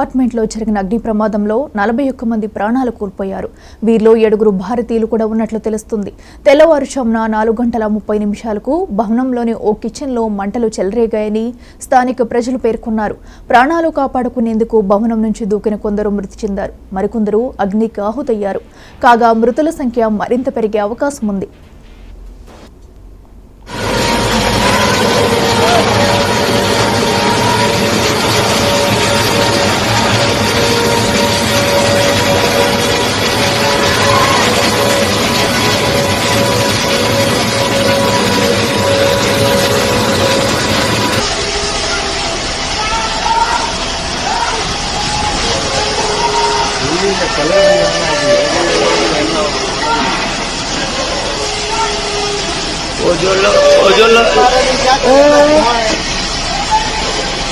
అపార్ట్మెంట్లో జరిగిన అగ్ని ప్రమాదంలో 41 మంది ప్రాణాలు కోల్పోయారు. వీరిలో 7 భారతీయులు కూడా ఉన్నట్లు తెలుస్తుంది. తెల్లవారుజామున 4:30 భవనంలోని ఓ కిచెన్లో మంటలు చెలరేగాయని స్థానిక ప్రజలు పేర్కొన్నారు. ప్రాణాలు కాపాడుకునేందుకు భవనం నుంచి దూకిన కొందరు మృతి చెందారు. మరికొందరు అగ్నికి ఆహుతయ్యారు. కాగా మృతుల సంఖ్య మరింత పెరిగే అవకాశం ఉంది.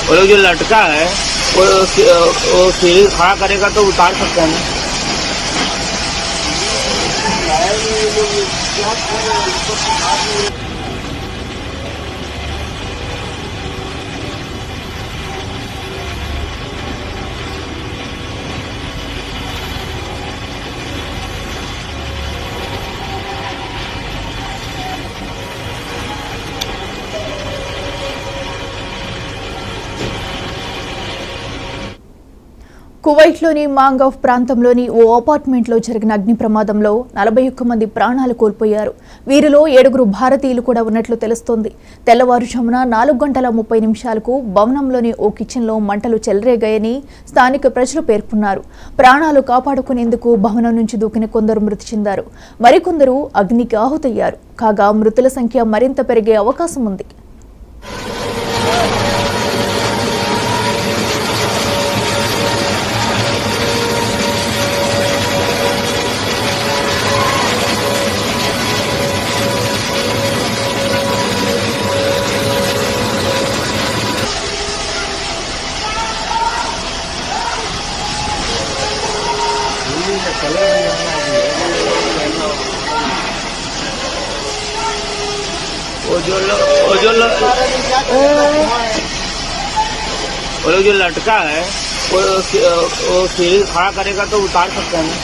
वो जो लटका है वो सीढ़ी खड़ा करेगा तो उतार सकते हैं। కువైట్లోని మాంగఫ్ ప్రాంతంలోని ఓ అపార్ట్మెంట్లో జరిగిన అగ్ని ప్రమాదంలో 41 మంది ప్రాణాలు కోల్పోయారు. వీరిలో 7 భారతీయులు కూడా ఉన్నట్లు తెలుస్తోంది. తెల్లవారుజామున 4:30 భవనంలోని ఓ కిచెన్లో మంటలు చెలరేగాయని స్థానిక ప్రజలు పేర్కొన్నారు. ప్రాణాలు కాపాడుకునేందుకు భవనం నుంచి దూకిన కొందరు మృతి చెందారు. మరికొందరు అగ్నికి ఆహుతయ్యారు. కాగా మృతుల సంఖ్య మరింత పెరిగే అవకాశం ఉంది. वो जो लटका है वो सीढ़ी खड़ा करेगा तो उतार सकते हैं।